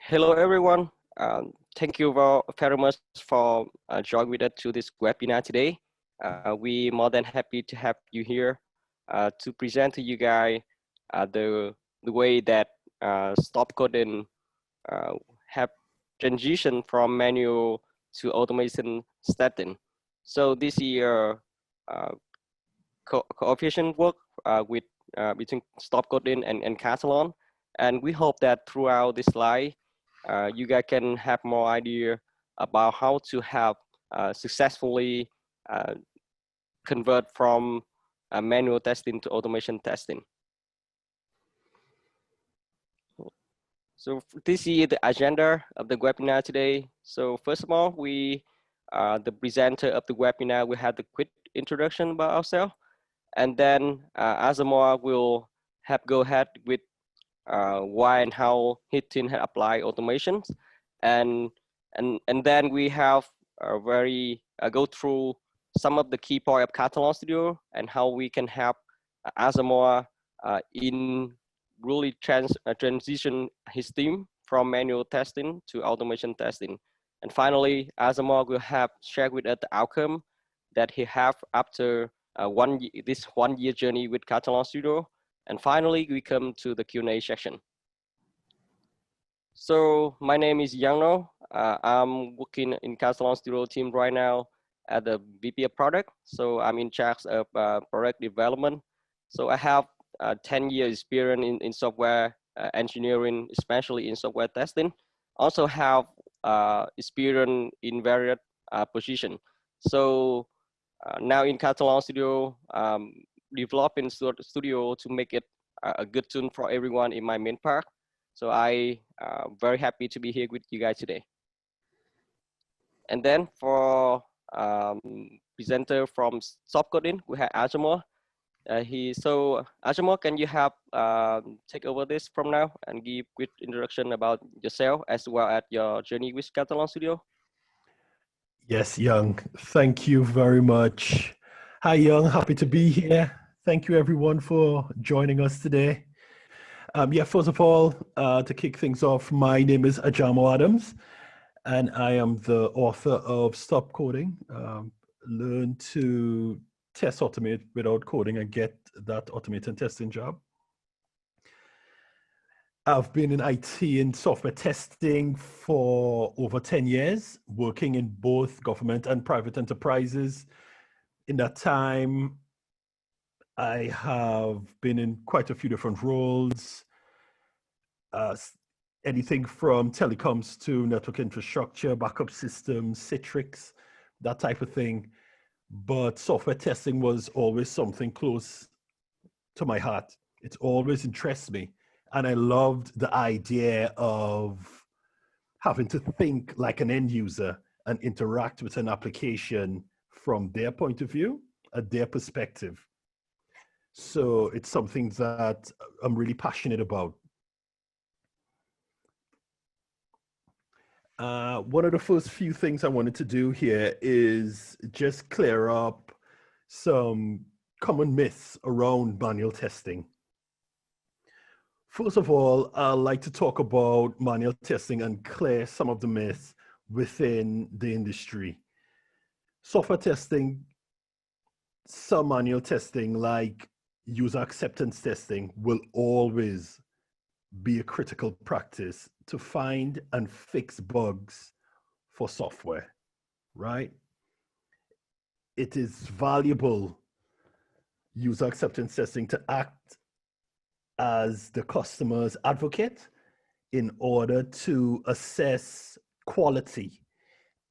Hello, everyone. Thank you very much for joining with us to this webinar today. We more than happy to have you here to present to you guys the way that stop coding have transition from manual to automation setting. So this year, cooperation work with between stop coding and Katalon, and we hope that throughout this slide, you guys can have more idea about how to have successfully convert from manual testing to automation testing. So this is the agenda of the webinar today. So first of all, the presenter of the webinar, we have the quick introduction about ourselves, and then Azamor will go ahead with why and how his team had applied automations, and then we have go through some of the key point of Katalon Studio and how we can help Azamor in really transition his team from manual testing to automation testing. And finally, Azamor will have shared with us the outcome that he have after this 1 year journey with Katalon Studio. And finally, we come to the Q&A section. So my name is Ngo. I'm working in Katalon Studio team right now at the VP of product. So I'm in charge of product development. So I have 10 years experience in software engineering, especially in software testing. Also have experience in various positions. So now in Katalon Studio, developing studio to make it a good tool for everyone in my main part. So I very happy to be here with you guys today. And then for presenter from soft coding, we have Ajamor. So Ajamor, can you have take over this from now and give quick introduction about yourself as well as your journey with Katalon Studio? Yes, Young. Thank you very much. Hi, Young. Happy to be here. Thank you, everyone, for joining us today. Yeah, first of all, to kick things off, my name is Ajamo Adams, and I am the author of Stop Coding, Learn to Test Automate Without Coding and Get That Automated Testing Job. I've been in IT and software testing for over 10 years, working in both government and private enterprises. In that time, I have been in quite a few different roles, anything from telecoms to network infrastructure, backup systems, Citrix, that type of thing. But software testing was always something close to my heart. It always interests me. And I loved the idea of having to think like an end user and interact with an application from their point of view, at their perspective. So it's something that I'm really passionate about. One of the first few things I wanted to do here is just clear up some common myths around manual testing. First of all, I'd like to talk about manual testing and clear some of the myths within the industry. Software testing, some manual testing like user acceptance testing will always be a critical practice to find and fix bugs for software, right? It is valuable user acceptance testing to act as the customer's advocate in order to assess quality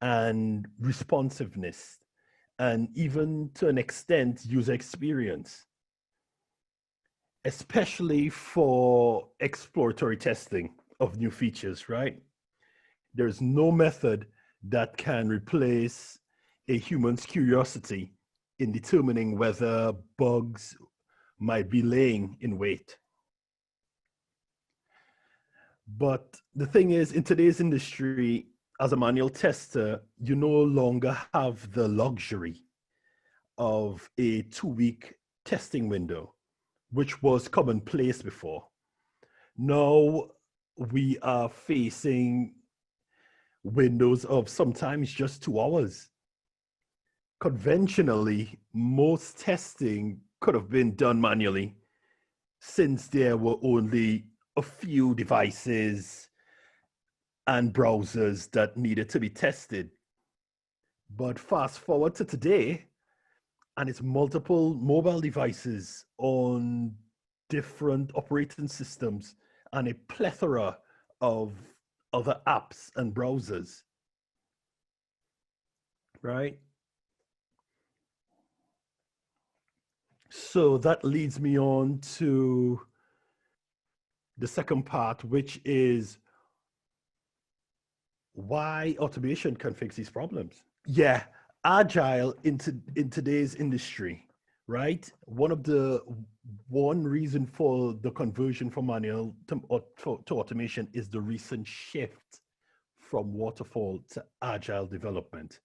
and responsiveness, and even to an extent, user experience, especially for exploratory testing of new features, right? There's no method that can replace a human's curiosity in determining whether bugs might be laying in wait. But the thing is, in today's industry, as a manual tester, you no longer have the luxury of a 2-week testing window, which was commonplace before. Now, we are facing windows of sometimes just 2 hours. Conventionally, most testing could have been done manually since there were only a few devices and browsers that needed to be tested. But fast forward to today, and it's multiple mobile devices on different operating systems and a plethora of other apps and browsers, right? So that leads me on to the second part, which is why automation can fix these problems. Yeah, agile in today's industry, right? One reason for the conversion from manual to automation is the recent shift from waterfall to agile development,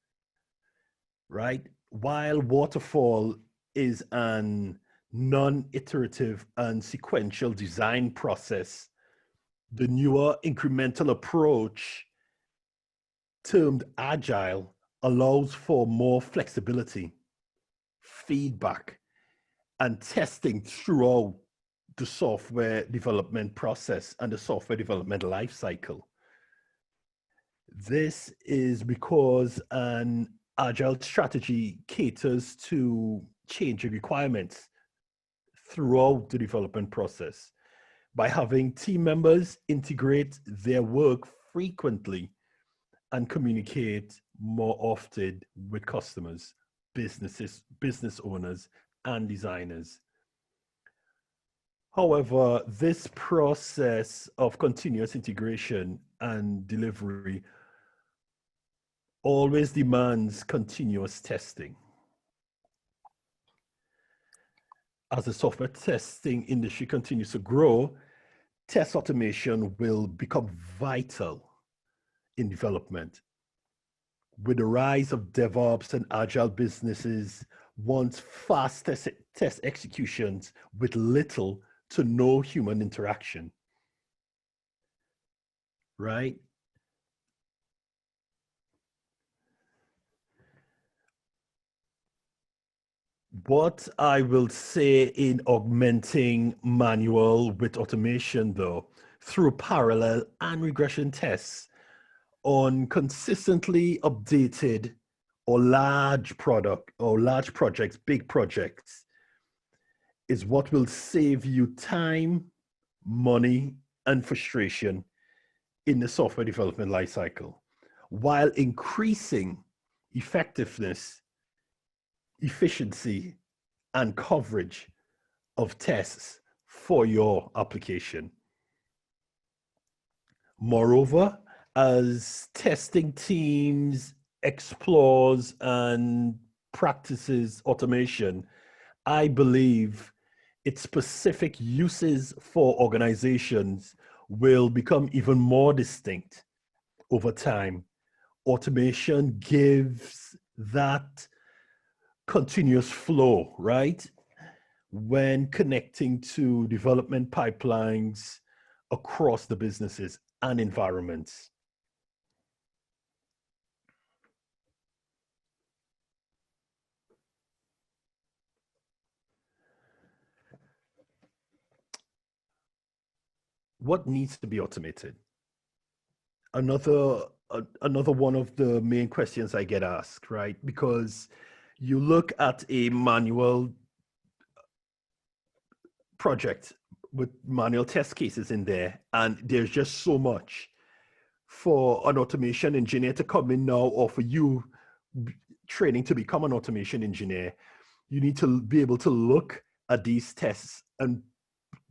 right? While waterfall is an non-iterative and sequential design process, the newer incremental approach termed agile allows for more flexibility, feedback, and testing throughout the software development process and the software development lifecycle. This is because an agile strategy caters to changing requirements throughout the development process by having team members integrate their work frequently and communicate more often with customers, business owners, and designers. However, this process of continuous integration and delivery always demands continuous testing. As the software testing industry continues to grow, test automation will become vital in development. With the rise of DevOps and agile businesses want fast test executions with little to no human interaction, right? What I will say in augmenting manual with automation, though, through parallel and regression tests on consistently updated or large projects, big projects, is what will save you time, money, and frustration in the software development lifecycle, while increasing effectiveness, efficiency, and coverage of tests for your application. Moreover, as testing teams explores and practices automation, I believe its specific uses for organizations will become even more distinct over time. Automation gives that continuous flow, right? When connecting to development pipelines across the businesses and environments. What needs to be automated? Another one of the main questions I get asked, right? Because you look at a manual project with manual test cases in there, and there's just so much for an automation engineer to come in now, or for you training to become an automation engineer. You need to be able to look at these tests and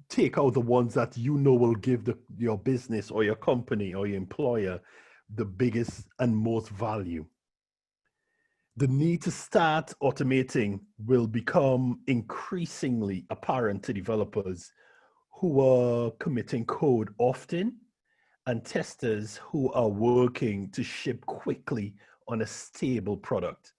take out the ones that you know will give your business or your company or your employer the biggest and most value. The need to start automating will become increasingly apparent to developers who are committing code often and testers who are working to ship quickly on a stable product.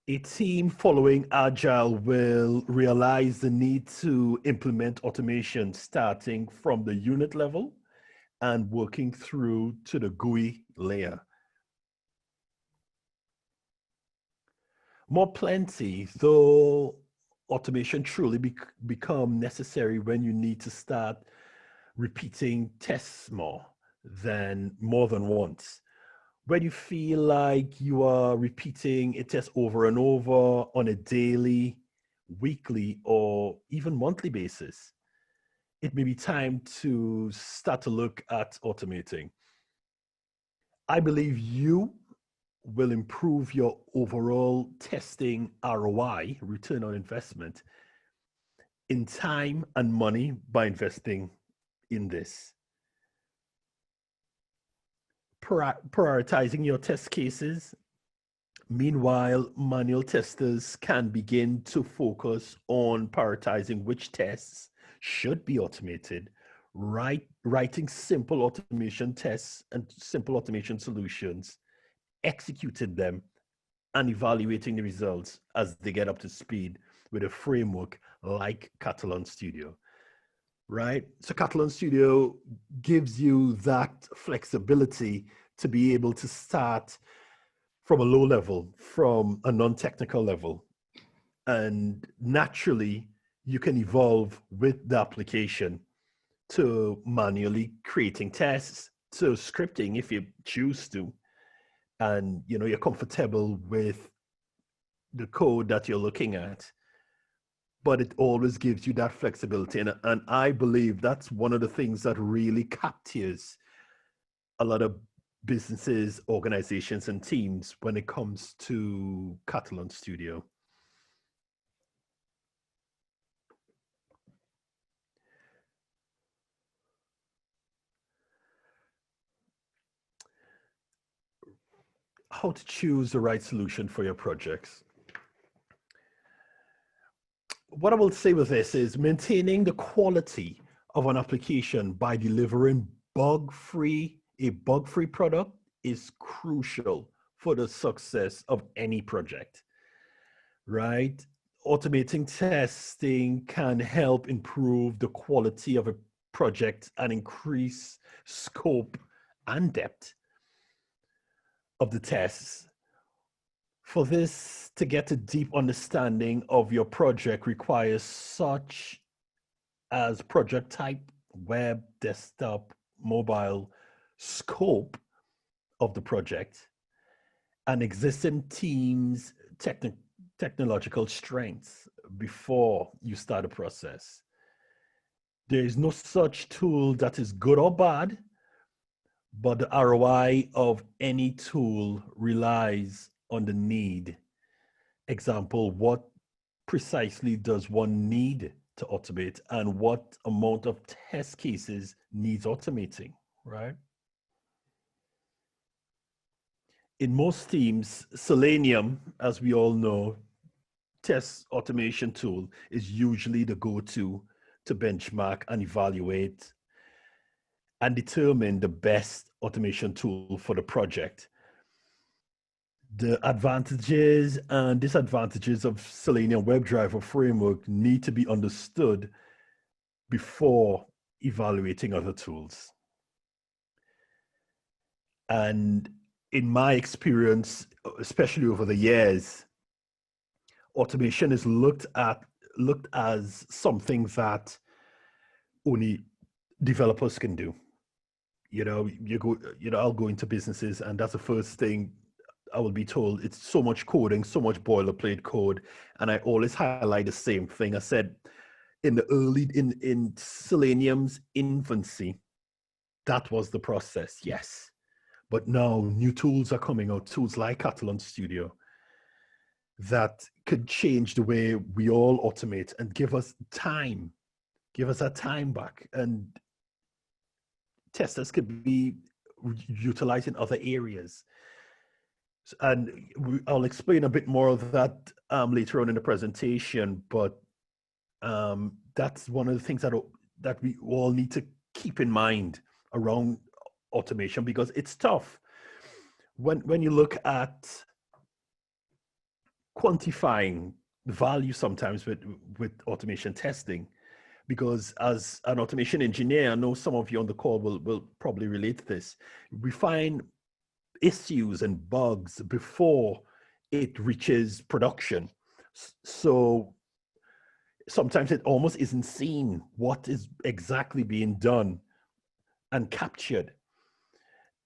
A team following Agile will realize the need to implement automation starting from the unit level and working through to the GUI layer. More plenty, though automation truly become necessary when you need to start repeating tests more than once. When you feel like you are repeating a test over and over on a daily, weekly, or even monthly basis, it may be time to start to look at automating. I believe you will improve your overall testing ROI, return on investment, in time and money by investing in this. Prioritizing your test cases. Meanwhile, manual testers can begin to focus on prioritizing which tests should be automated, writing simple automation tests and simple automation solutions, executing them, and evaluating the results as they get up to speed with a framework like Katalon Studio, right? So Katalon Studio gives you that flexibility to be able to start from a low level, from a non-technical level. And naturally, you can evolve with the application to manually creating tests, to scripting if you choose to. And you're comfortable with the code that you're looking at, but it always gives you that flexibility. And I believe that's one of the things that really captures a lot of businesses, organizations, and teams when it comes to Katalon Studio. How to choose the right solution for your projects. What I will say with this is maintaining the quality of an application by delivering a bug-free product is crucial for the success of any project, right? Automating testing can help improve the quality of a project and increase scope and depth of the tests. For this to get a deep understanding of your project requires such as project type, web, desktop, mobile, scope of the project, and existing teams' technological strengths before you start a process. There is no such tool that is good or bad, but the ROI of any tool relies on the need. Example, what precisely does one need to automate and what amount of test cases needs automating, right? In most teams, Selenium, as we all know, test automation tool is usually the go-to to benchmark and evaluate and determine the best automation tool for the project. The advantages and disadvantages of Selenium WebDriver framework need to be understood before evaluating other tools. And in my experience, especially over the years, automation is looked as something that only developers can do. I'll go into businesses and that's the first thing I will be told. It's so much coding, so much boilerplate code. And I always highlight the same thing. I said in Selenium's infancy, that was the process, yes. But now new tools are coming out, tools like Katalon Studio, that could change the way we all automate and give us that time back. And testers could be utilized in other areas. And I'll explain a bit more of that later on in the presentation, but that's one of the things that we all need to keep in mind around automation, because it's tough. When you look at quantifying the value sometimes with automation testing, because as an automation engineer, I know some of you on the call will probably relate to this. We find issues and bugs before it reaches production. So sometimes it almost isn't seen what is exactly being done and captured.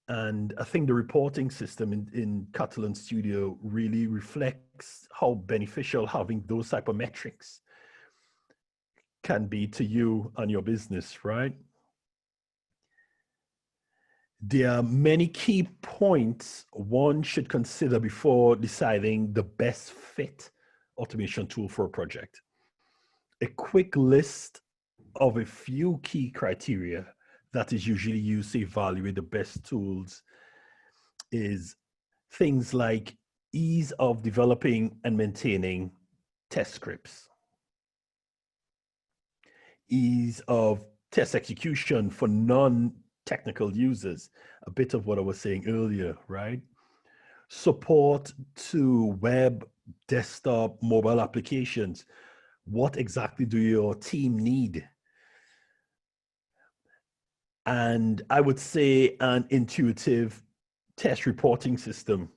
And I think the reporting system in Katalon Studio really reflects how beneficial having those type of metrics can be to you and your business, right? There are many key points one should consider before deciding the best fit automation tool for a project. A quick list of a few key criteria that is usually used to evaluate the best tools is things like ease of developing and maintaining test scripts, ease of test execution for non-technical users, a bit of what I was saying earlier, right? Support to web, desktop, mobile applications. What exactly do your team need? And I would say an intuitive test reporting system.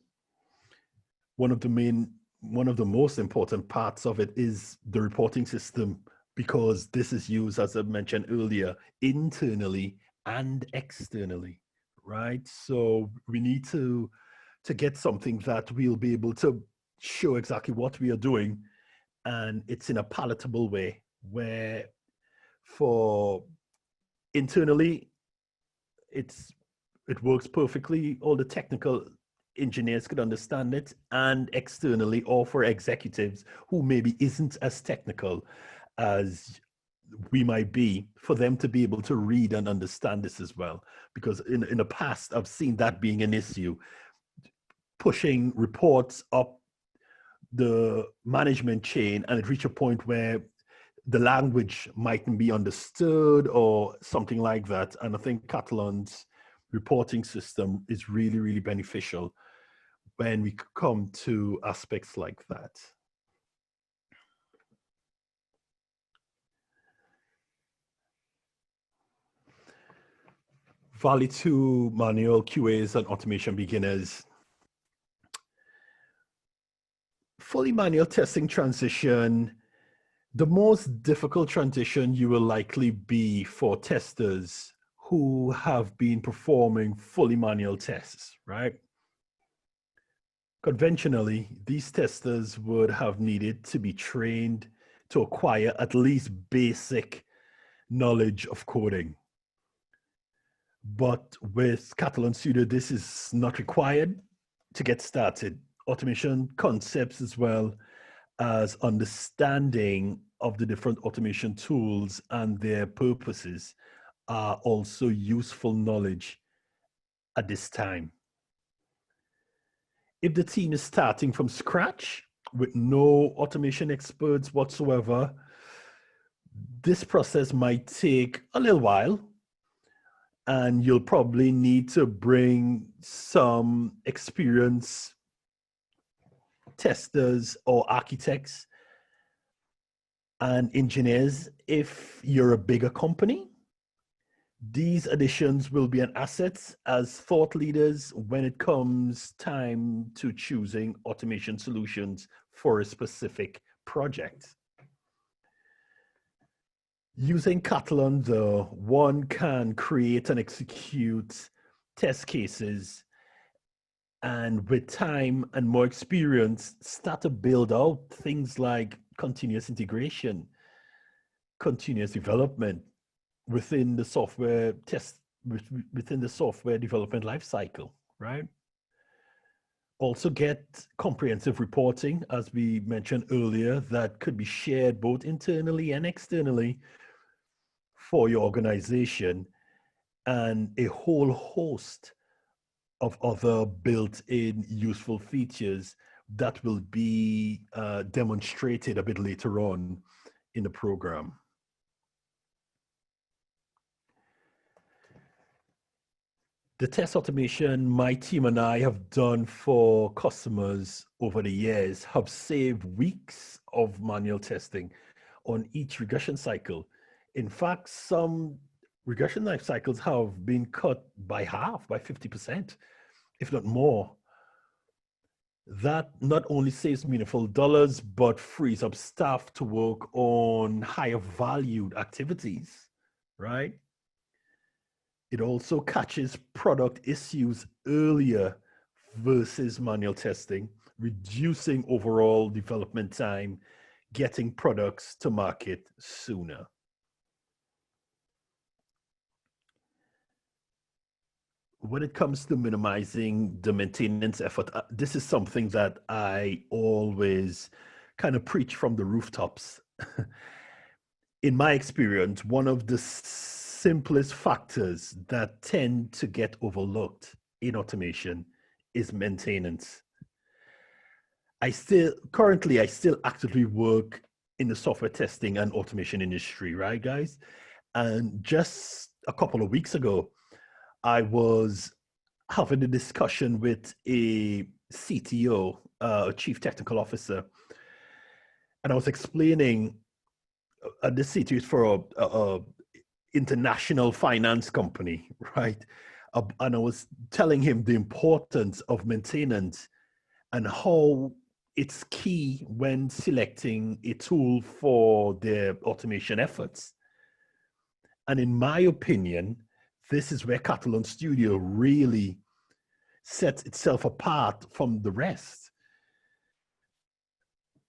One of the most important parts of it is the reporting system, because this is used, as I mentioned earlier, internally and externally, right? So we need to get something that we'll be able to show exactly what we are doing, and it's in a palatable way, where for internally it works perfectly, all the technical engineers could understand it, and externally, or for executives who maybe isn't as technical as we might be, for them to be able to read and understand this as well. Because in the past, I've seen that being an issue, pushing reports up the management chain, and it reached a point where the language mightn't be understood or something like that. And I think Katalon's reporting system is really, really beneficial when we come to aspects like that. Value to manual QAs and automation beginners. Fully manual testing transition. The most difficult transition you will likely be for testers who have been performing fully manual tests, right? Conventionally, these testers would have needed to be trained to acquire at least basic knowledge of coding. But with Katalon Studio, this is not required to get started. Automation concepts, as well as understanding of the different automation tools and their purposes, are also useful knowledge at this time. If the team is starting from scratch with no automation experts whatsoever, this process might take a little while, and you'll probably need to bring some experienced testers or architects and engineers if you're a bigger company. These additions will be an asset as thought leaders when it comes time to choosing automation solutions for a specific project. Using Katalon, though, one can create and execute test cases, and with time and more experience, start to build out things like continuous integration, continuous development within the software within the software development lifecycle, right? Also get comprehensive reporting, as we mentioned earlier, that could be shared both internally and externally for your organization, and a whole host of other built-in useful features that will be demonstrated a bit later on in the program. The test automation my team and I have done for customers over the years have saved weeks of manual testing on each regression cycle. In fact, some regression life cycles have been cut by half, by 50%, if not more. That not only saves meaningful dollars, but frees up staff to work on higher valued activities, right? It also catches product issues earlier versus manual testing, reducing overall development time, getting products to market sooner. When it comes to minimizing the maintenance effort, this is something that I always kind of preach from the rooftops. In my experience, one of the simplest factors that tend to get overlooked in automation is maintenance. Currently I still actively work in the software testing and automation industry, right, guys? And just a couple of weeks ago, I was having a discussion with a CTO, a chief technical officer, and I was explaining the CTO is for a international finance company, right? And I was telling him the importance of maintenance and how it's key when selecting a tool for their automation efforts. And in my opinion, this is where Katalon Studio really sets itself apart from the rest.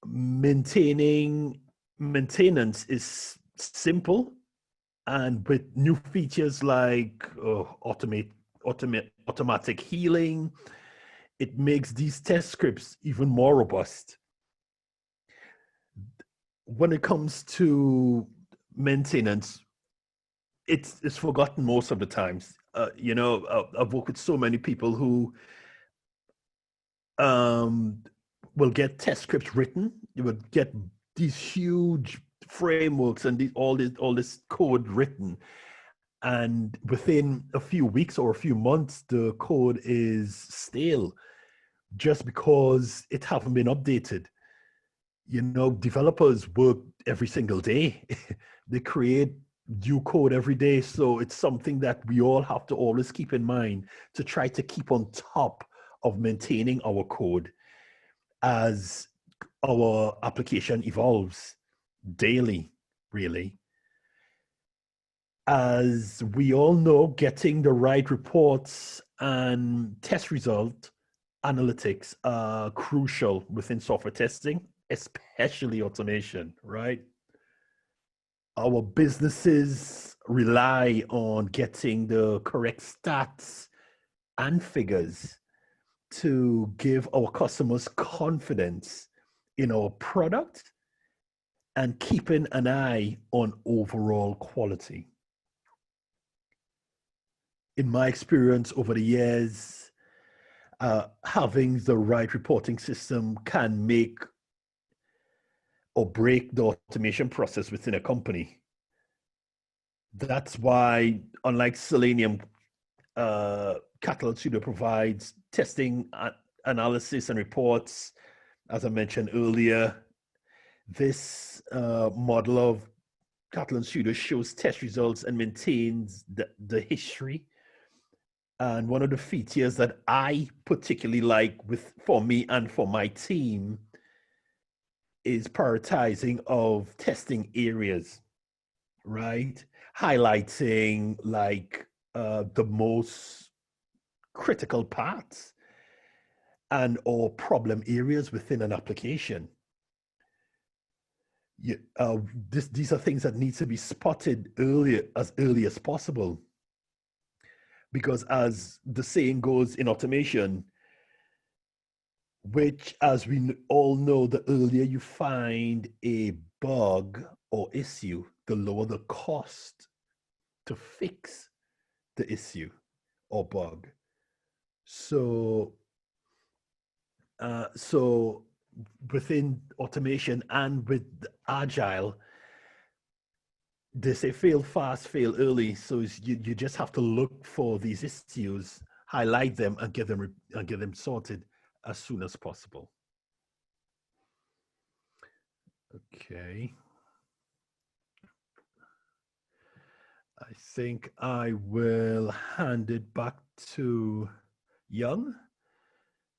Maintenance is simple, and with new features like automatic healing, it makes these test scripts even more robust. When it comes to maintenance, it's forgotten most of the times. I've worked with so many people who will get test scripts written. You would get these huge frameworks and all this code written, and within a few weeks or a few months, the code is stale just because it haven't been updated. Developers work every single day. They create new code every day. So it's something that we all have to always keep in mind to try to keep on top of maintaining our code as our application evolves daily, really. As we all know, getting the right reports and test result analytics are crucial within software testing, especially automation, right? Our businesses rely on getting the correct stats and figures to give our customers confidence in our product and keeping an eye on overall quality. In my experience over the years, having the right reporting system can make or break the automation process within a company. That's why, unlike Selenium, Katalon Studio provides testing, analysis, and reports. As I mentioned earlier, this model of Katalon Studio shows test results and maintains the history. And one of the features that I particularly like for me and for my team is prioritizing of testing areas, right? Highlighting like the most critical parts and or problem areas within an application. These are things that need to be spotted as early as possible. Because as the saying goes in automation, which, as we all know, the earlier you find a bug or issue, the lower the cost to fix the issue or bug. So within automation and with Agile, they say fail fast, fail early. So you just have to look for these issues, highlight them, and get them sorted as soon as possible. Okay. I think I will hand it back to Young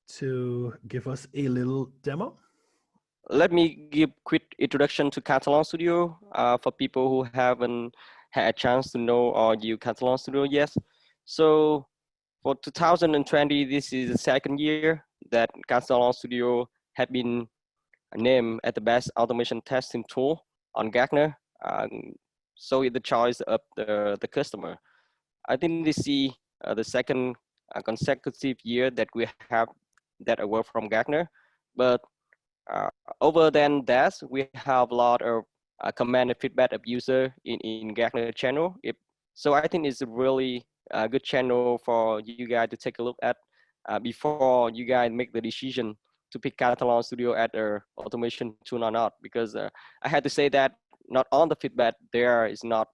to give us a little demo. Let me give quick introduction to Katalon Studio for people who haven't had a chance to know or use Katalon Studio yet. So for 2020, this is the second year that Katalon Studio had been named as the best automation testing tool on Gartner. So it's the choice of the customer. I think this is the second consecutive year that we have that award from Gartner. But over than that, we have a lot of comment and feedback of user in Gartner channel. So I think it's a really good channel for you guys to take a look at before you guys make the decision to pick Katalon Studio as a automation tool or not. Because I had to say that not all the feedback there is not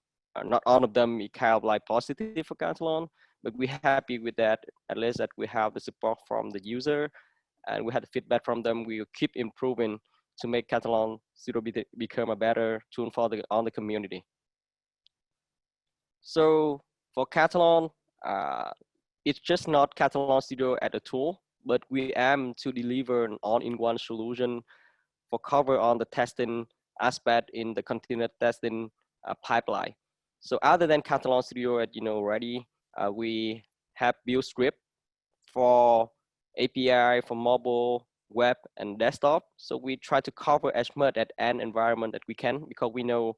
all of them is kind of like positive for Katalon, but we're happy with that. At least that we have the support from the user and we had feedback from them. We will keep improving to make Katalon Studio become a better tool for on the community. So for Katalon, it's just not Katalon Studio as a tool, but we aim to deliver an all-in-one solution for cover on the testing aspect in the continuous testing pipeline. So other than Katalon Studio, as you know already, we have built script for API for mobile, web, and desktop. So we try to cover as much at end environment that we can because we know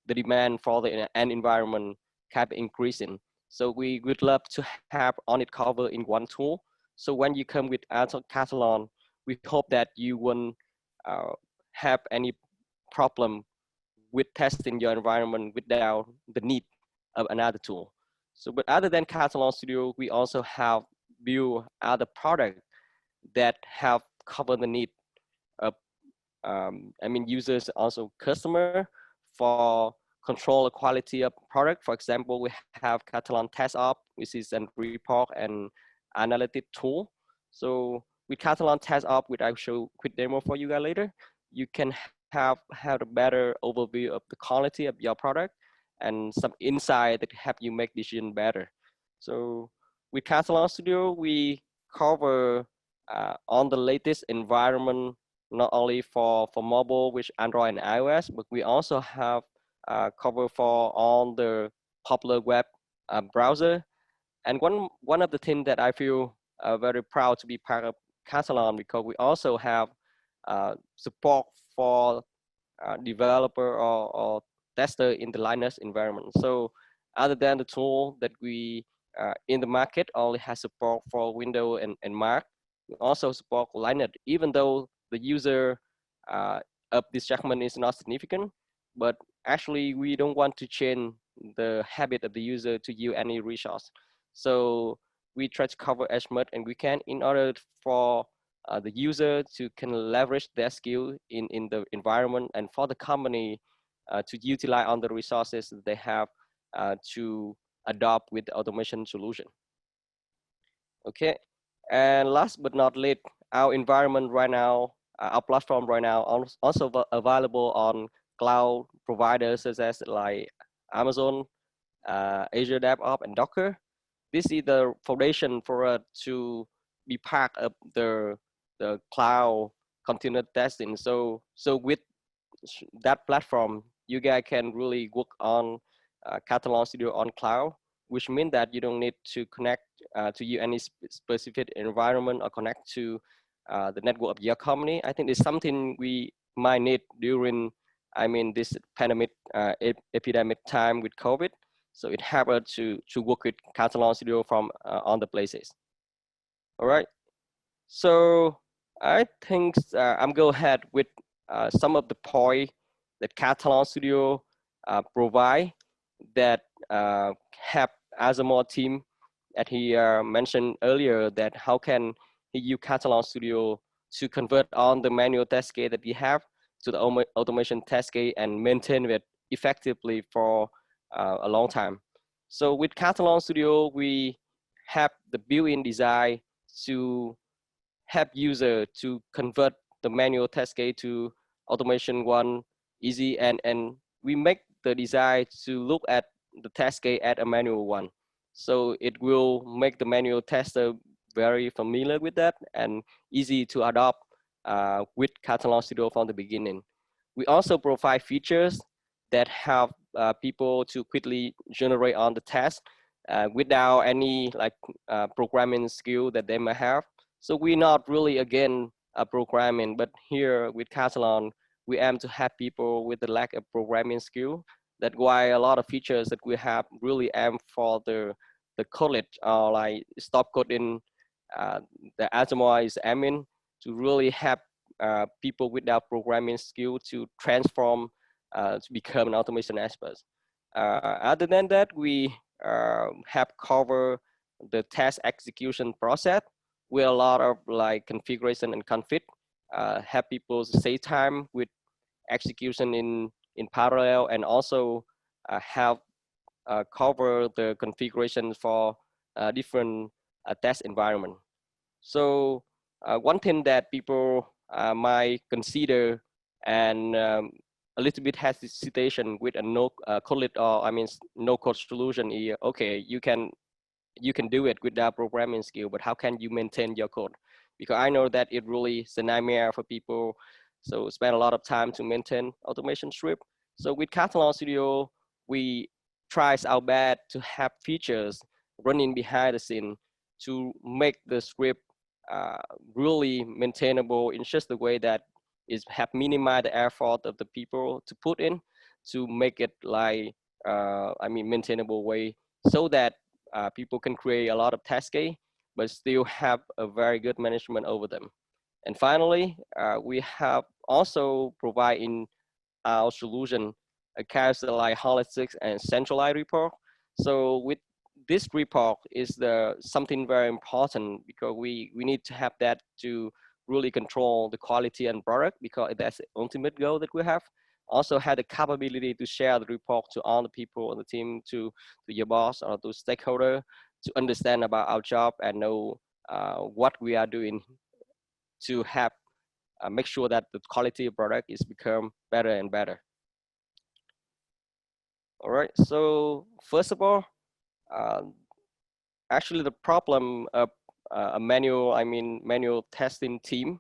the demand for the end environment kept increasing. So we would love to have on it covered in one tool. So when you come with Katalon, we hope that you won't have any problem with testing your environment without the need of another tool. So, but other than Katalon Studio, we also have built other products that have covered the need of, users, also customer for control the quality of product. For example, we have Katalon Test Op, which is a report and analytic tool. So with Katalon Test Op, which I'll show quick demo for you guys later, you can have a better overview of the quality of your product and some insight that help you make decision better. So with Katalon Studio, we cover on the latest environment, not only for mobile, which Android and iOS, but we also have cover for all the popular web browser. And one of the things that I feel very proud to be part of Katalon, because we also have support for developer or tester in the Linux environment. So other than the tool that we in the market only has support for Windows and Mac, we also support Linux, even though the user of this segment is not significant, but actually we don't want to change the habit of the user to use any resource. So we try to cover as much and we can in order for the user to can leverage their skill in the environment and for the company to utilize on the resources they have to adopt with the automation solution. Okay, and last but not least, our environment right now, our platform right now also available on cloud providers such as like Amazon, Azure DevOps, and Docker. This is the foundation for us to be part of the cloud continuous testing. So with that platform, you guys can really work on Katalon Studio on cloud, which means that you don't need to connect to you any specific environment or connect to the network of your company. I think it's something we might need during, this pandemic, epidemic time with COVID. So it helps us to work with Katalon Studio from on the places. All right. So I think I'm go ahead with some of the point that Katalon Studio provide that help Azamor team that he mentioned earlier, that how can he use Katalon Studio to convert on the manual test case that we have to the automation test case and maintain it effectively for a long time. So with Katalon Studio, we have the built-in design to help user to convert the manual test case to automation one easy, and we make the design to look at the test case at a manual one. So it will make the manual tester very familiar with that and easy to adopt with Katalon Studio from the beginning. We also provide features that help people to quickly generate on the test without any like programming skill that they might have. So we're not really again programming, but here with Katalon, we aim to have people with the lack of programming skill. That's why a lot of features that we have really aim for the college or like stop coding, the atomize aiming to really help people without programming skill to transform to become an automation expert. Other than that, we have covered the test execution process with a lot of like configuration and config, have people save time with execution in parallel, and also have cover the configuration for different test environment. So one thing that people might consider and a little bit hesitation with a no code or I mean no code solution is okay, you can do it without programming skill, but how can you maintain your code? Because I know that it really is a nightmare for people. So spend a lot of time to maintain automation script. So with Katalon Studio, we tries our best to have features running behind the scene to make the script uh, really maintainable in just the way that is have minimized the effort of the people to put in to make it like I mean maintainable way so that people can create a lot of test case but still have a very good management over them. And finally, we have also provide in our solution a character like holistic and centralized report. So with this report is the something very important because we need to have that to really control the quality and product because that's the ultimate goal that we have. Also had the capability to share the report to all the people on the team, to your boss or to stakeholder to understand about our job and know what we are doing to have make sure that the quality of product is become better and better. All right, so first of all, uh, actually the problem of a manual, I mean manual testing team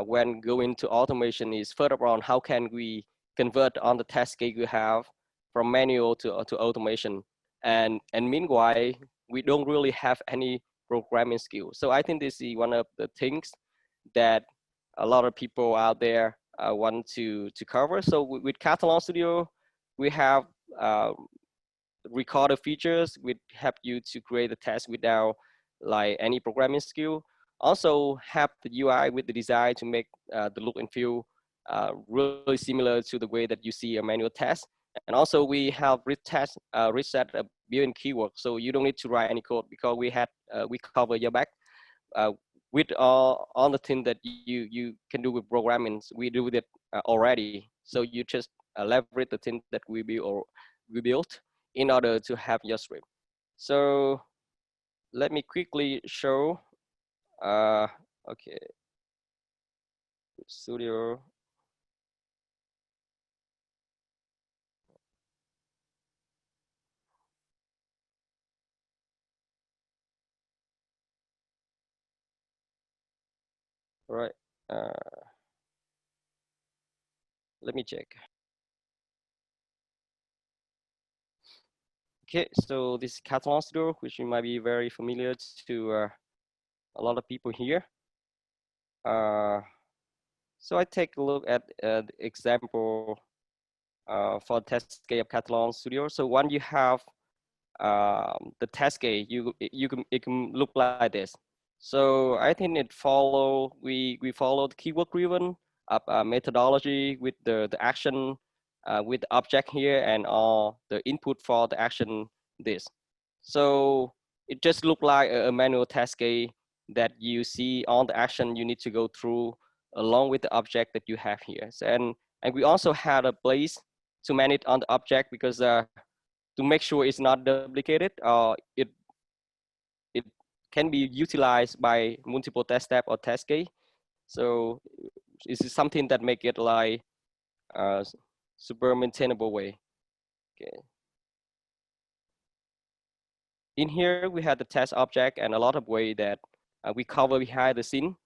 when going to automation is further on how can we convert on the test case we have from manual to automation, and meanwhile we don't really have any programming skill. So I think this is one of the things that a lot of people out there want to cover. So with Katalon Studio, we have recorder features which help you to create a test without like any programming skill. Also have the UI with the design to make the look and feel really similar to the way that you see a manual test. And also we have reset a built-in keyword, so you don't need to write any code because we cover your back uh, with all the things that you can do with programming. We do it already, so you just leverage the thing that we built in order to have your script. So let me quickly show. Okay, Studio. All right. Let me check. Okay, so this is Katalon Studio, which you might be very familiar to a lot of people here. So I take a look at the example for test case of Katalon Studio. So when you have the test case, it can look like this. So I think we follow the keyword driven methodology with the action with the object here and all the input for the action this. So it just look like a manual test case that you see all the action you need to go through along with the object that you have here. So, and we also had a place to manage on the object, because to make sure it's not duplicated, it can be utilized by multiple test step or test case. So this is something that make it like super maintainable way. Okay. In here, we had the test object and a lot of way that we cover behind the scene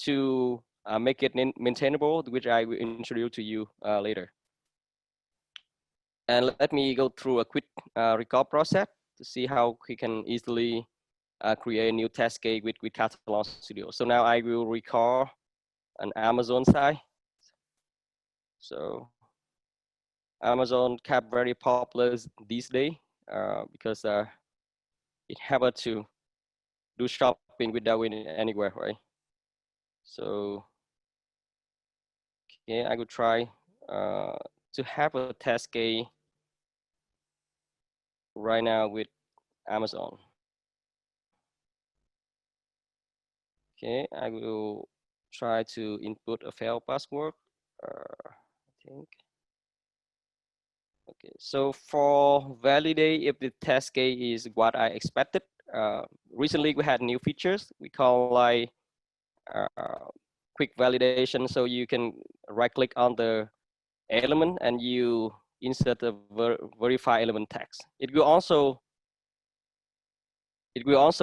to make it maintainable, which I will introduce to you later. And let me go through a quick recall process to see how we can easily create a new test case with Katalon Studio. So now I will recall an Amazon site. So Amazon kept very popular these days because it happens to do shopping without going anywhere, right? So okay, I will try to have a test case right now with Amazon. Okay, I will try to input a failed password. I think. Okay, so for validate if the test case is what I expected, recently we had new features we call like quick validation. So you can right click on the element and you insert the verify element text. It will also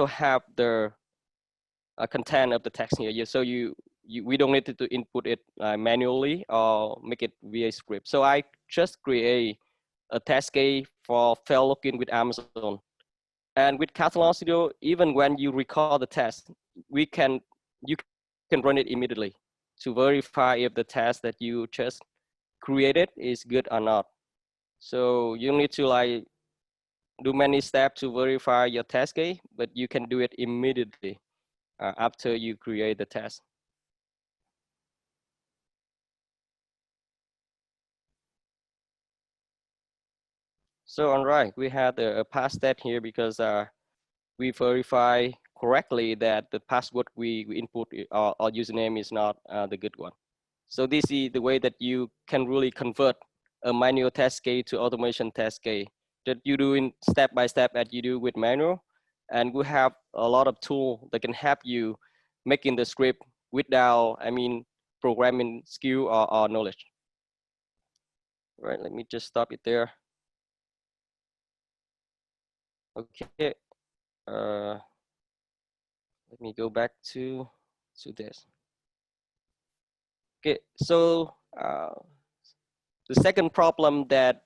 have the content of the text here. So we don't need to input it manually or make it via script. So I just create a test case for fail login with Amazon. And with Katalon Studio, even when you record the test, you can run it immediately to verify if the test that you just created is good or not. So you need to like do many steps to verify your test case, but you can do it immediately after you create the test. So all right, we had a pass step here because we verify correctly that the password we input or username is not the good one. So this is the way that you can really convert a manual test case to automation test case that you do in step by step as you do with manual. And we have a lot of tools that can help you making the script without, programming skill or knowledge. Right, let me just stop it there. Okay, let me go back to this. Okay, so the second problem that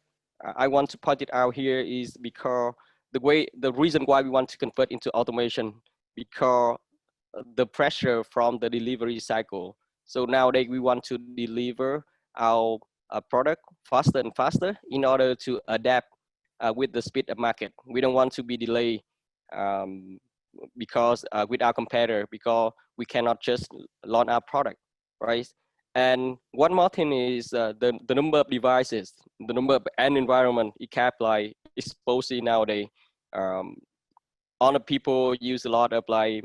I want to point it out here is because the reason why we want to convert into automation, because the pressure from the delivery cycle. So nowadays we want to deliver our product faster and faster in order to adapt with the speed of market. We don't want to be delayed because with our competitor, because we cannot just launch our product, right? And one more thing is the number of devices, the number of end environment it kept like exposing nowadays. All the people use a lot of like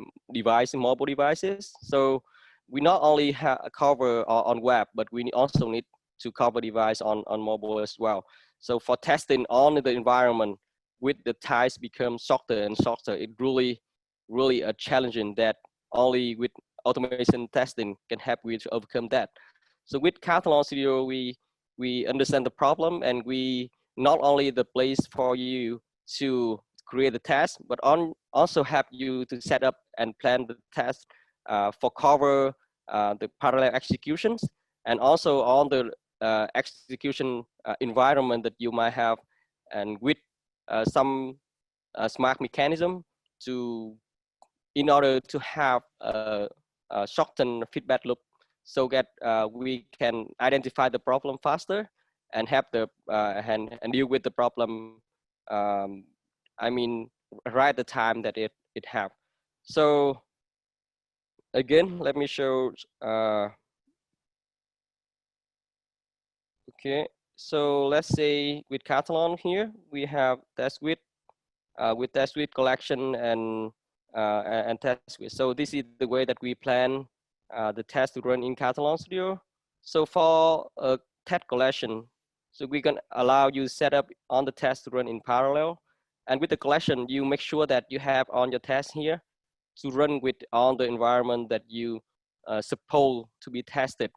mobile devices. So we not only cover on web, but we also need to cover device on mobile as well. So for testing on the environment, with the ties become shorter and shorter, it really a challenging that only with automation testing can help you to overcome that. So with Katalon Studio, we understand the problem, and we not only the place for you to create the test, but also help you to set up and plan the test for cover the parallel executions, and also on the execution environment that you might have, and with some smart mechanism in order to have a shortened feedback loop, so that we can identify the problem faster and have the and deal with the problem. Right the time that it have. So again, let me show. Okay, so let's say with Katalon here, we have test suite with test suite collection and test suite. So this is the way that we plan the test to run in Katalon Studio. So for a test collection, So we can allow you set up on the test to run in parallel. And with the collection, you make sure that you have on your test here to run with on the environment that you suppose to be tested.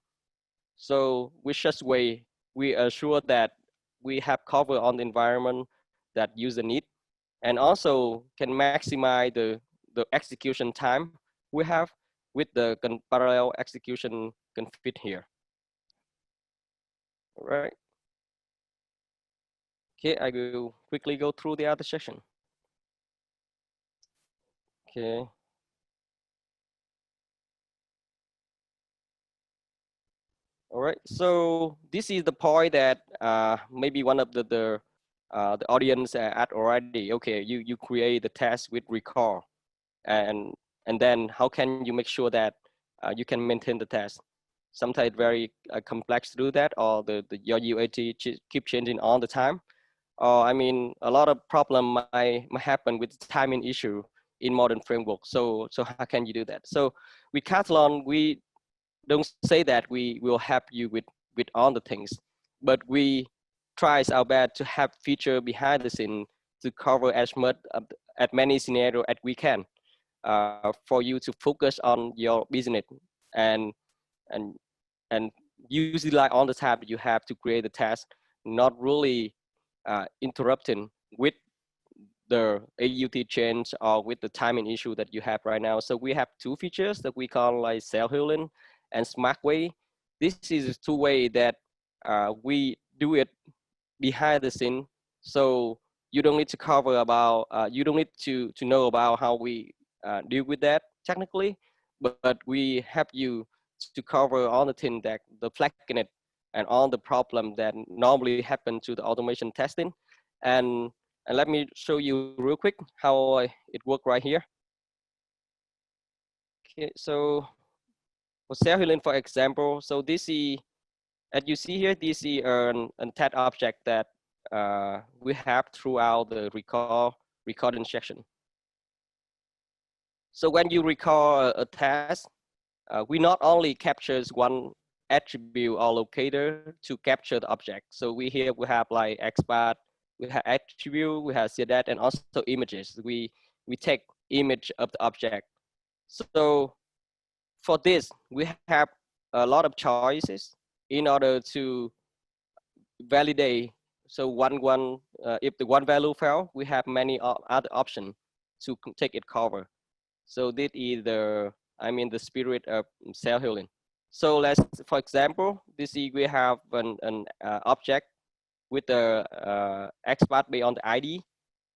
So with such way, we assure that we have cover on the environment that user need, and also can maximize the execution time we have with the parallel execution can fit here. All right. Okay, I will quickly go through the other section. Okay. All right. So this is the point that maybe one of the audience at already. Okay, you create the test with recall, and then how can you make sure that you can maintain the test? Sometimes very complex to do that, or your UAT keep changing all the time. Or I mean, a lot of problem might happen with timing issue in modern framework. So how can you do that? So with Katalon, we don't say that we will help you with all the things, but we tries our best to have feature behind the scene to cover as much as many scenario as we can for you to focus on your business and and and usually like all the time you have to create the task, not really interrupting with the AUT change or with the timing issue that you have right now. So we have two features that we call like self-healing and smart way. This is two way that we do it behind the scene. So you don't need to cover about, you don't need to know about how we deal with that technically, but we help you to cover all the things that the flagging it and all the problem that normally happen to the automation testing. And, and let me show you real quick how it works right here. Okay, so for self-healing, for example, so this is, as you see here, this is an test object that we have throughout the recording section. So when you record a task, we not only captures one attribute or locator to capture the object. So we have like XPath, we have attribute, we have CDAT, and also images. We take image of the object. So for this, we have a lot of choices in order to validate. So if the one value fail, we have many other options to take it cover. So this is I mean, the spirit of self-healing. So let's, for example, this is we have an object with the XPath based on the ID,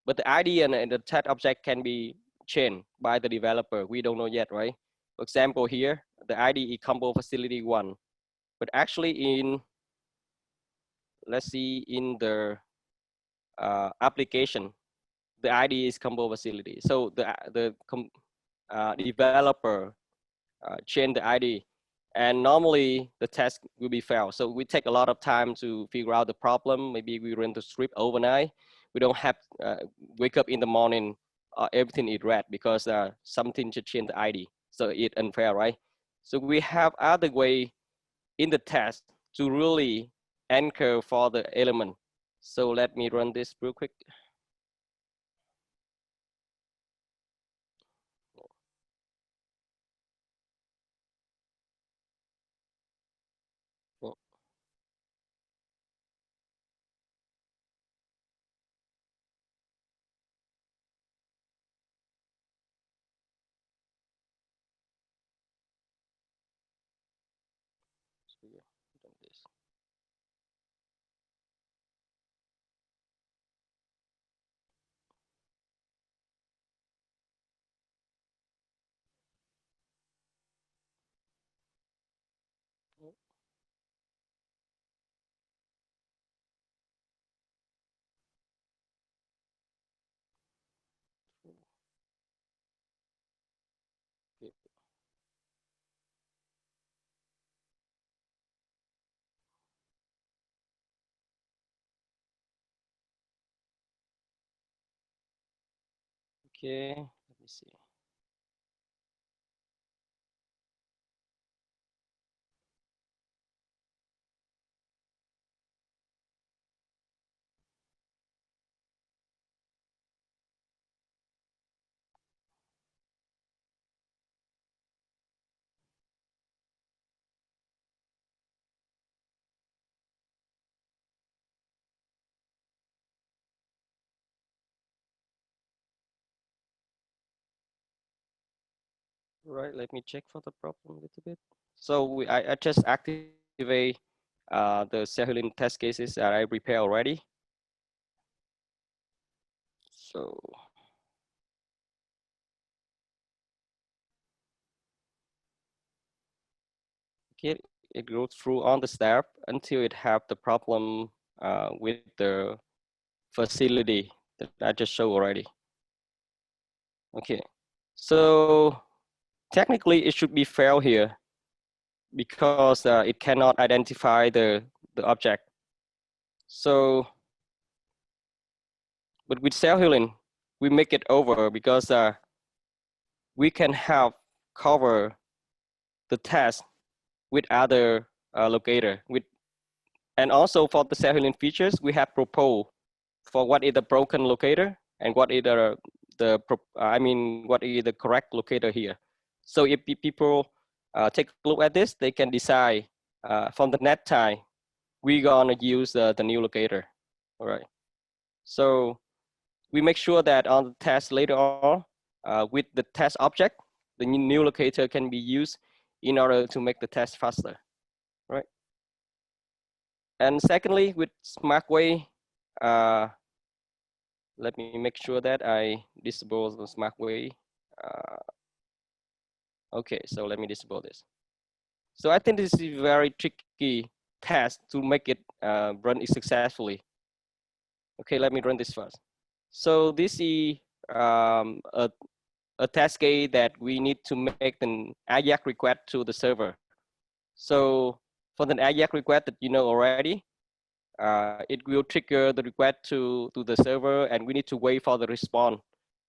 but the ID and the test object can be changed by the developer. We don't know yet, right? For example, here, the ID is combo facility 1, but actually in, let's see, in the application, the ID is combo facility. So the developer change the ID, and normally the test will be failed. So we take a lot of time to figure out the problem. Maybe we run the script overnight. We don't have wake up in the morning, everything is red because something to change the ID. So it's unfair, right? So we have other way in the test to really anchor for the element. So let me run this real quick. Okay, let me see. Right, let me check for the problem a little bit. So I just activate the Selenium test cases that I prepared already. So okay, it goes through on the step until it have the problem with the facility that I just showed already. Okay, so technically it should be fail here because it cannot identify the object. So, but with cell healing, we make it over because we can have cover the test with other locator. And also for the cell healing features, we have proposed for what is the broken locator and what is what is the correct locator here. So if people take a look at this, they can decide from the net time, we're gonna use the new locator. All right. So we make sure that on the test later on, with the test object, the new locator can be used in order to make the test faster, right? And secondly, with SmartWay, let me make sure that I disable the SmartWay. Okay, so let me disable this. So I think this is a very tricky test to make it run successfully. Okay, let me run this first. So this is a test case that we need to make an AJAX request to the server. So for the AJAX request that you know already, it will trigger the request to the server, and we need to wait for the response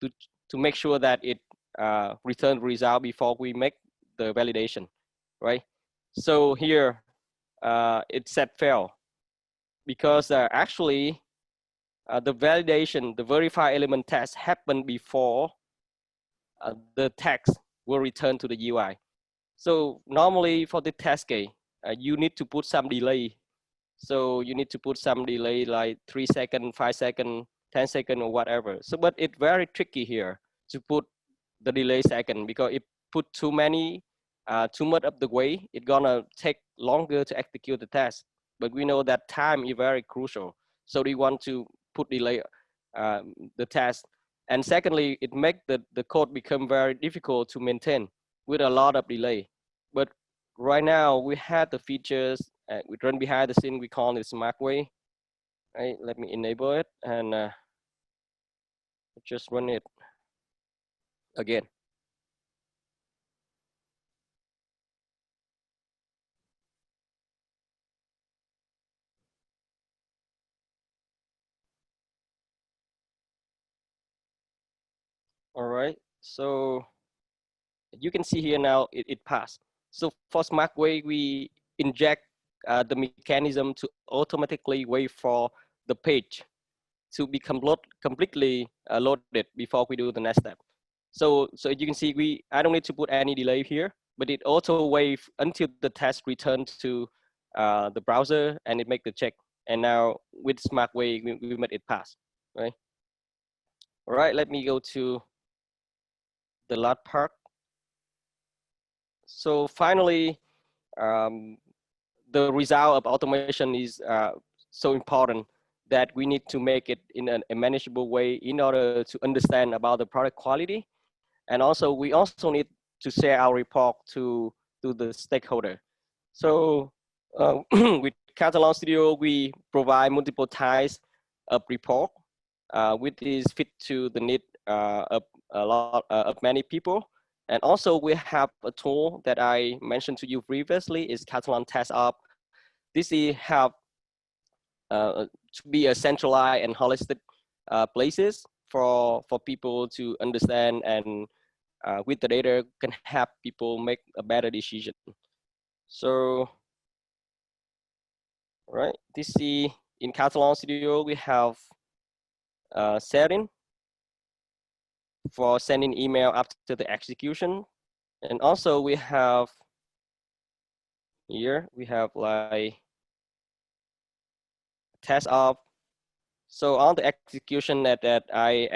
to make sure that it return result before we make the validation, right? So here it said fail because actually the validation, the verify element test happened before the text will return to the UI. So normally for the test case, you need to put some delay. So you need to put some delay like 3 seconds, 5 seconds, 10 seconds or whatever. So, but it's very tricky here to put the delay second because if put too much of the way, it's gonna take longer to execute the test. But we know that time is very crucial. So we want to put delay the test. And secondly, it makes the code become very difficult to maintain with a lot of delay. But right now we have the features we run behind the scene, we call it SmartWay. Right, let me enable it and just run it again. All right, so you can see here now it passed. So for SmartWay, we inject the mechanism to automatically wait for the page to become completely loaded before we do the next step. So you can see I don't need to put any delay here, but it auto wait until the test returns to the browser and it make the check. And now with SmartWay, we made it pass, right? All right, let me go to the last part. So finally, the result of automation is so important that we need to make it in a manageable way in order to understand about the product quality. And also, we also need to share our report to the stakeholder. So with Katalon Studio, we provide multiple types of report, which is fit to the need of of many people. And also we have a tool that I mentioned to you previously is Katalon Test Up. This is have to be a centralized and holistic places for people to understand and with the data can help people make a better decision. So, right, this is in Katalon Studio, we have setting for sending email after the execution. And also we have here, we have like test of. So on the execution that I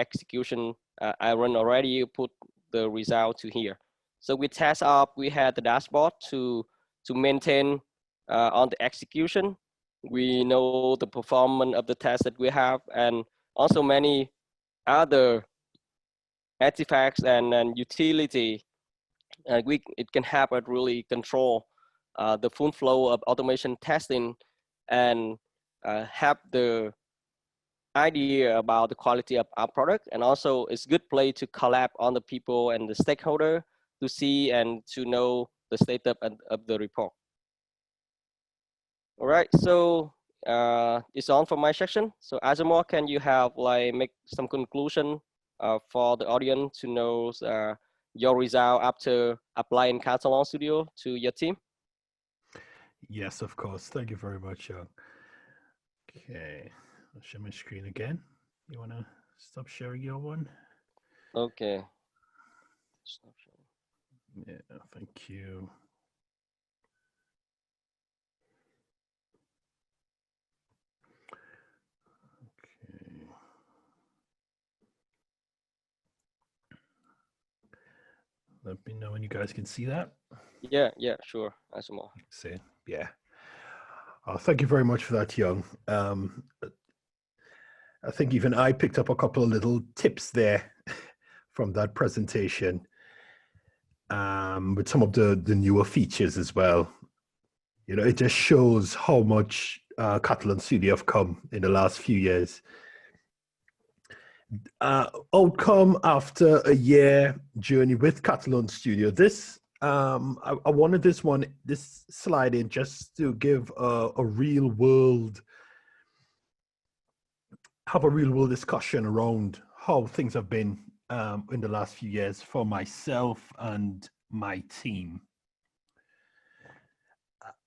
run already, you put the result to here. So we test up, we had the dashboard to maintain on the execution. We know the performance of the test that we have, and also many other artifacts and utility. It can help us really control the full flow of automation testing and have the idea about the quality of our product. And also it's good place to collab on the people and the stakeholder to see and to know the state of the report. All right, so it's on for my section. So Azamor, can you have like make some conclusion for the audience to know your result after applying Katalon Studio to your team? Yes, of course. Thank you very much, Young. Okay, I'll share my screen again. You want to stop sharing your one? Okay. Yeah, thank you. Okay. Let me know when you guys can see that. Yeah, sure. Azamor. See, yeah. Thank you very much for that, Young. I think even I picked up a couple of little tips there from that presentation, with some of the newer features as well. You know, it just shows how much Katalon Studio have come in the last few years. Outcome after a year journey with Katalon Studio. This I wanted this slide in just to give a real world discussion around how things have been in the last few years for myself and my team.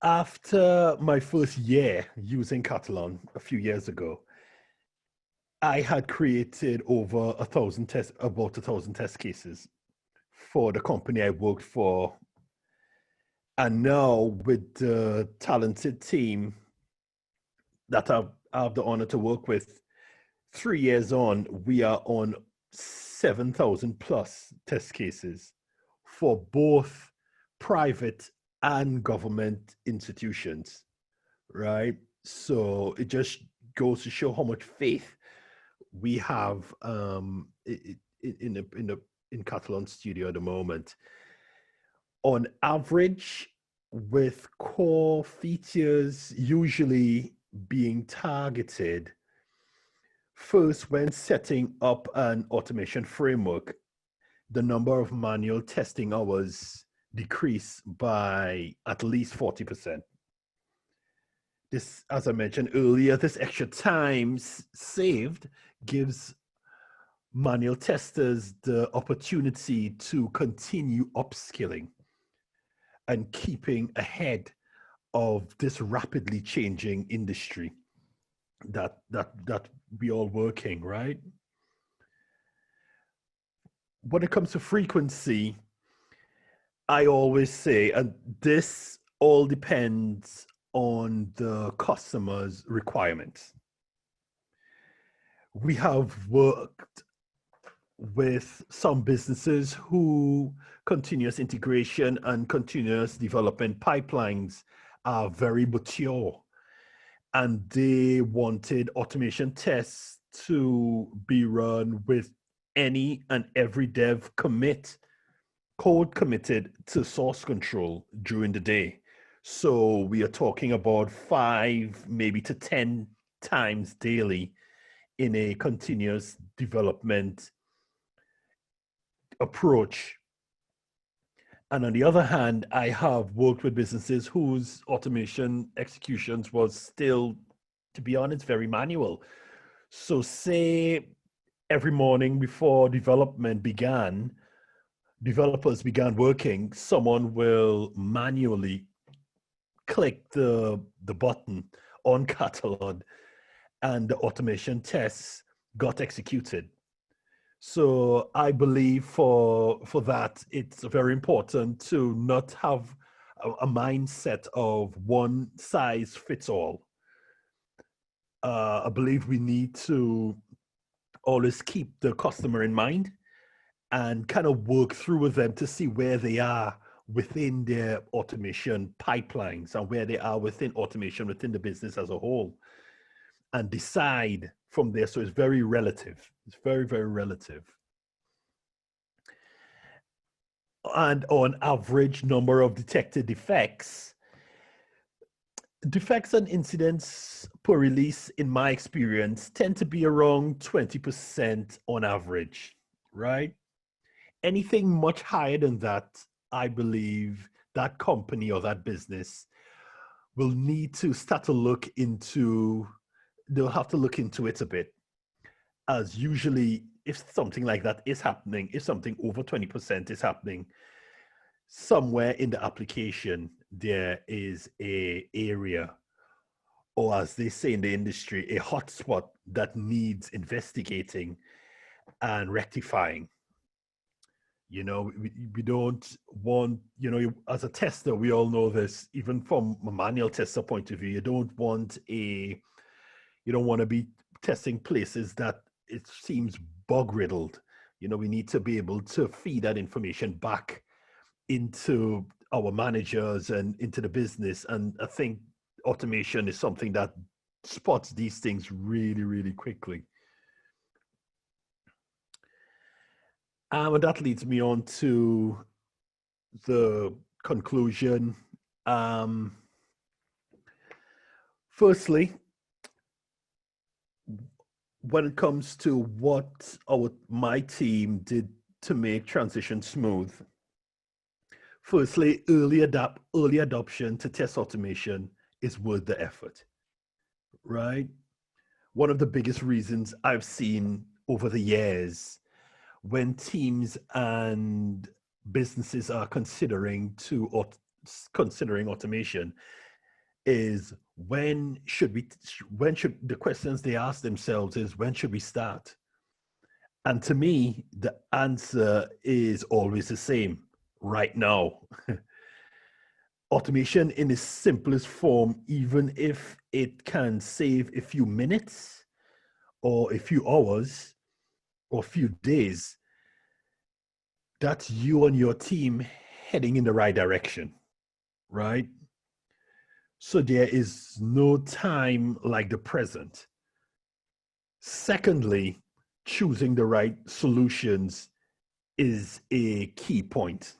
After my first year using Katalon a few years ago, I had created over about 1,000 test cases for the company I worked for. And now with the talented team that I have the honor to work with, 3 years on, we are on 7,000 plus test cases for both private and government institutions, right? So it just goes to show how much faith we have in Katalon Studio at the moment. On average, with core features usually being targeted first when setting up an automation framework, the number of manual testing hours decrease by at least 40%. This, as I mentioned earlier, this extra time saved gives manual testers the opportunity to continue upskilling and keeping ahead of this rapidly changing industry that we all working, right? When it comes to frequency, I always say, and this all depends on the customer's requirements. We have worked with some businesses who continuous integration and continuous development pipelines are very mature, and they wanted automation tests to be run with any and every dev code committed to source control during the day. So we are talking about 5, maybe to 10 times daily in a continuous development approach. And on the other hand, I have worked with businesses whose automation executions was still, to be honest, very manual. So say every morning before developers began working, someone will manually click the button on Katalon and the automation tests got executed. So I believe for that, it's very important to not have a mindset of one size fits all. I believe we need to always keep the customer in mind and kind of work through with them to see where they are within their automation pipelines and where they are within automation within the business as a whole, and decide from there. So it's very relative. It's very, very relative. And on average number of detected defects and incidents per release, in my experience, tend to be around 20% on average, right? Anything much higher than that, I believe that company or that business will need to start to look into, they'll have to look into it a bit. As usually, if something like that is happening, if something over 20% is happening, somewhere in the application, there is a area, or as they say in the industry, a hotspot that needs investigating and rectifying. You know, we don't want, you know, as a tester, we all know this, even from a manual tester point of view, you don't want to be testing places that it seems bug riddled. You know, we need to be able to feed that information back into our managers and into the business. And I think automation is something that spots these things really, really quickly. And that leads me on to the conclusion. Firstly, when it comes to what my team did to make transition smooth, firstly, early adoption to test automation is worth the effort, right? One of the biggest reasons I've seen over the years when teams and businesses are considering automation is when should the questions they ask themselves is, when should we start? And to me, the answer is always the same: right now. Automation in its simplest form, even if it can save a few minutes or a few hours or a few days, that's you and your team heading in the right direction, right? So there is no time like the present. Secondly, choosing the right solutions is a key point.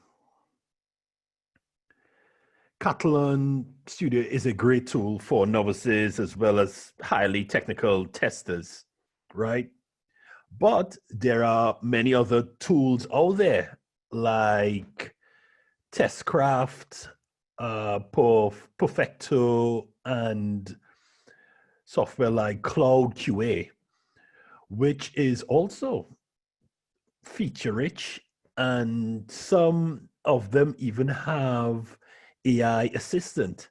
Katalon Studio is a great tool for novices as well as highly technical testers, right? But there are many other tools out there like Testcraft, Perfecto, and software like Cloud QA, which is also feature rich, and some of them even have AI assistants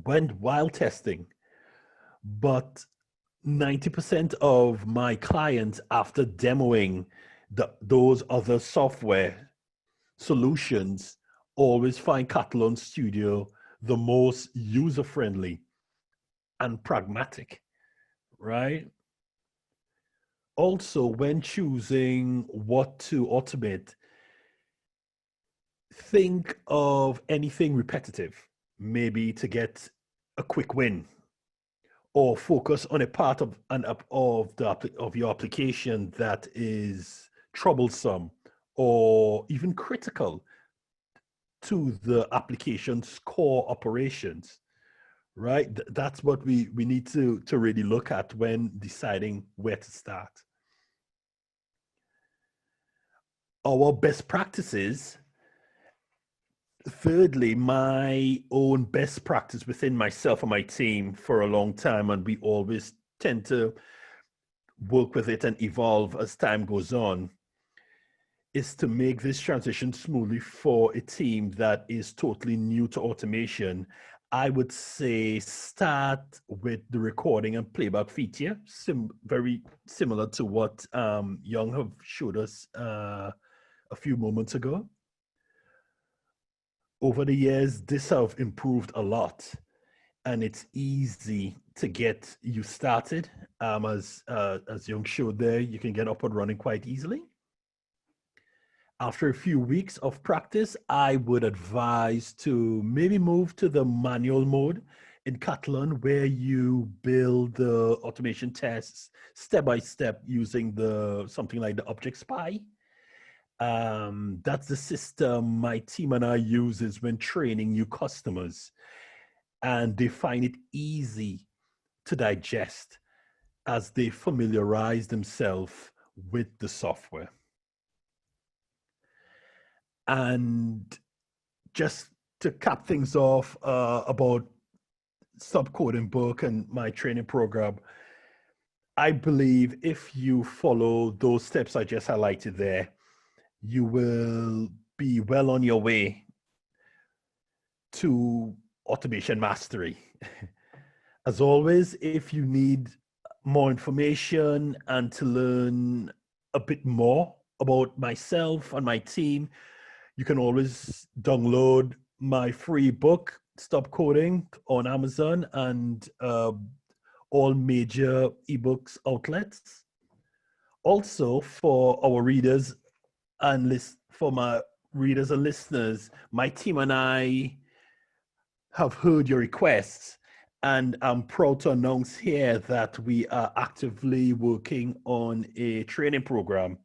while testing. But 90% of my clients, after demoing those other software solutions, always find Katalon Studio the most user-friendly and pragmatic, right? Also, when choosing what to automate, think of anything repetitive, maybe to get a quick win, or focus on a part of your application that is troublesome or even critical to the application's core operations, right? That's what we need to really look at when deciding where to start. Our best practices. Thirdly, my own best practice within myself and my team for a long time, and we always tend to work with it and evolve as time goes on, is to make this transition smoothly for a team that is totally new to automation. I would say start with the recording and playback feature, very similar to what Young have showed us a few moments ago. Over the years, this have improved a lot, and it's easy to get you started As Young showed there, you can get up and running quite easily. After a few weeks of practice, I would advise to maybe move to the manual mode in Katalon, where you build the automation tests step by step using something like the Object Spy. That's the system my team and I uses when training new customers, and they find it easy to digest as they familiarize themselves with the software. And just to cap things off about subcoding book and my training program, I believe if you follow those steps I just highlighted there, you will be well on your way to automation mastery. As always, if you need more information and to learn a bit more about myself and my team, you can always download my free book, Stop Coding, on Amazon and all major ebooks outlets. Also, for our readers and for my readers and listeners, my team and I have heard your requests, and I'm proud to announce here that we are actively working on a training program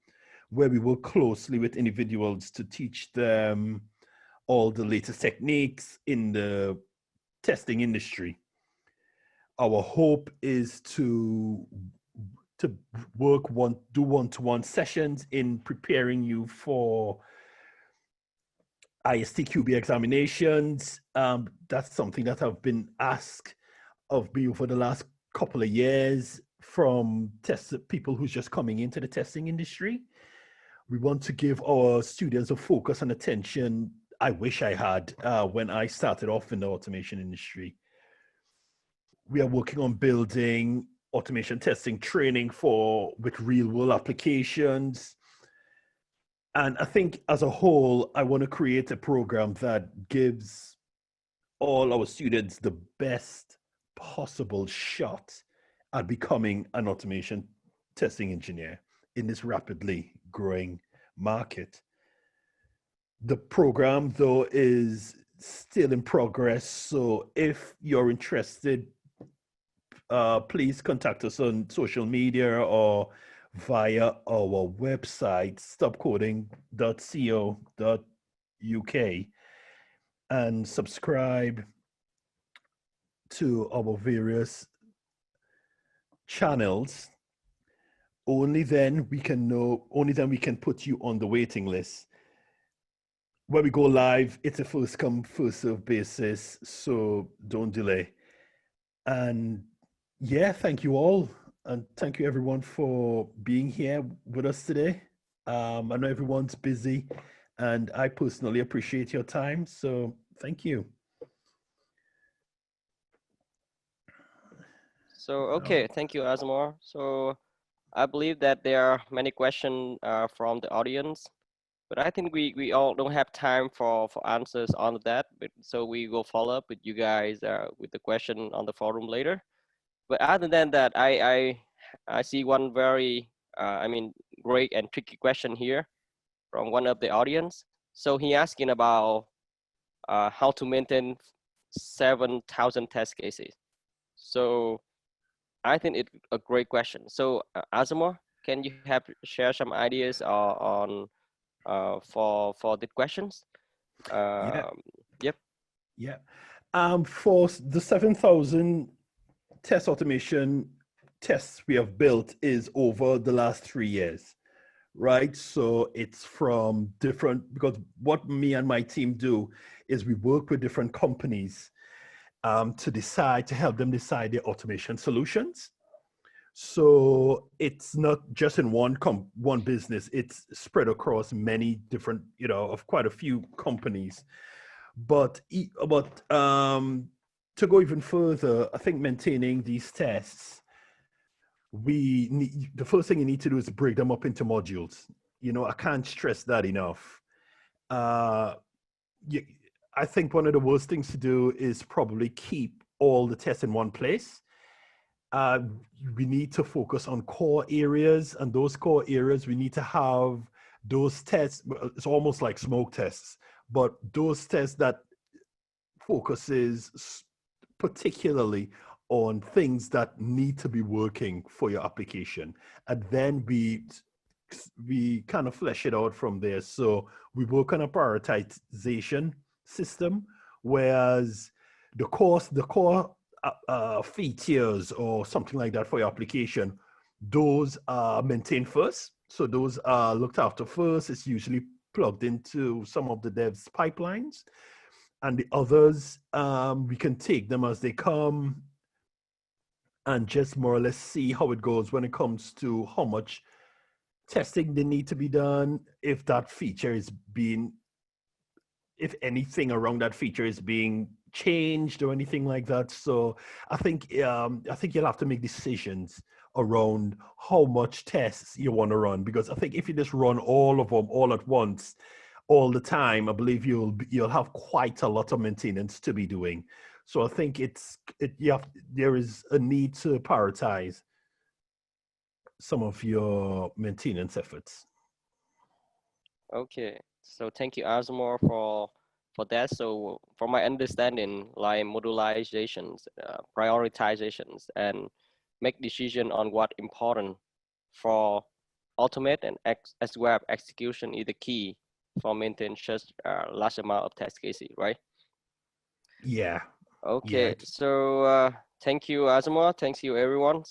where we work closely with individuals to teach them all the latest techniques in the testing industry. Our hope is to do one-to-one sessions in preparing you for ISTQB examinations. That's something that I've been asked of me for the last couple of years from people who's just coming into the testing industry. We want to give our students a focus and attention I wish I had when I started off in the automation industry. We are working on building automation testing training with real world applications. And I think as a whole, I want to create a program that gives all our students the best possible shot at becoming an automation testing engineer in this rapidly growing market. The program, though, is still in progress. So if you're interested, please contact us on social media or via our website, stopcoding.co.uk, and subscribe to our various channels. Only then we can put you on the waiting list. When we go live, it's a first come, first serve basis, so don't delay. And yeah, thank you all. And thank you everyone for being here with us today. I know everyone's busy and I personally appreciate your time. So thank you. So, okay, thank you, Asmar. So I believe that there are many questions from the audience, but I think we all don't have time for answers on that. But so we will follow up with you guys with the question on the forum later. But other than that, I see one very, great and tricky question here from one of the audience. So he asking about how to maintain 7,000 test cases. So I think it's a great question. So Azamor, can you share some ideas on for the questions? Yeah. Yep. Yeah. For the 7,000 test automation tests we have built is over the last 3 years, right? So it's from different, because what me and my team do is we work with different companies to help them decide their automation solutions. So it's not just in one business, it's spread across many different, of quite a few companies. But to go even further, I think maintaining these tests, the first thing you need to do is break them up into modules. I can't stress that enough. I think one of the worst things to do is probably keep all the tests in one place uh, we need to focus on core areas, and those core areas, we need to have those tests. It's almost like smoke tests, but those tests that focuses particularly on things that need to be working for your application, and then we kind of flesh it out from there. So we work on a prioritization system, whereas the core features or something like that for your application, those are maintained first. So those are looked after first. It's usually plugged into some of the devs pipelines, and the others, we can take them as they come and just more or less see how it goes when it comes to how much testing they need to be done, if that feature is being, if anything around that feature is being changed or anything like that. So I think you'll have to make decisions around how much tests you want to run, because I think if you just run all of them all at once all the time, I believe you'll have quite a lot of maintenance to be doing. So I think there is a need to prioritize some of your maintenance efforts. Okay, so thank you, Asmore, for that. So from my understanding, like modularizations, prioritizations, and make decision on what important for automate and as well as execution is the key for maintain such large amount of test cases, right? Yeah. Yeah. Okay, so thank you, Asmore. Thanks you, everyone.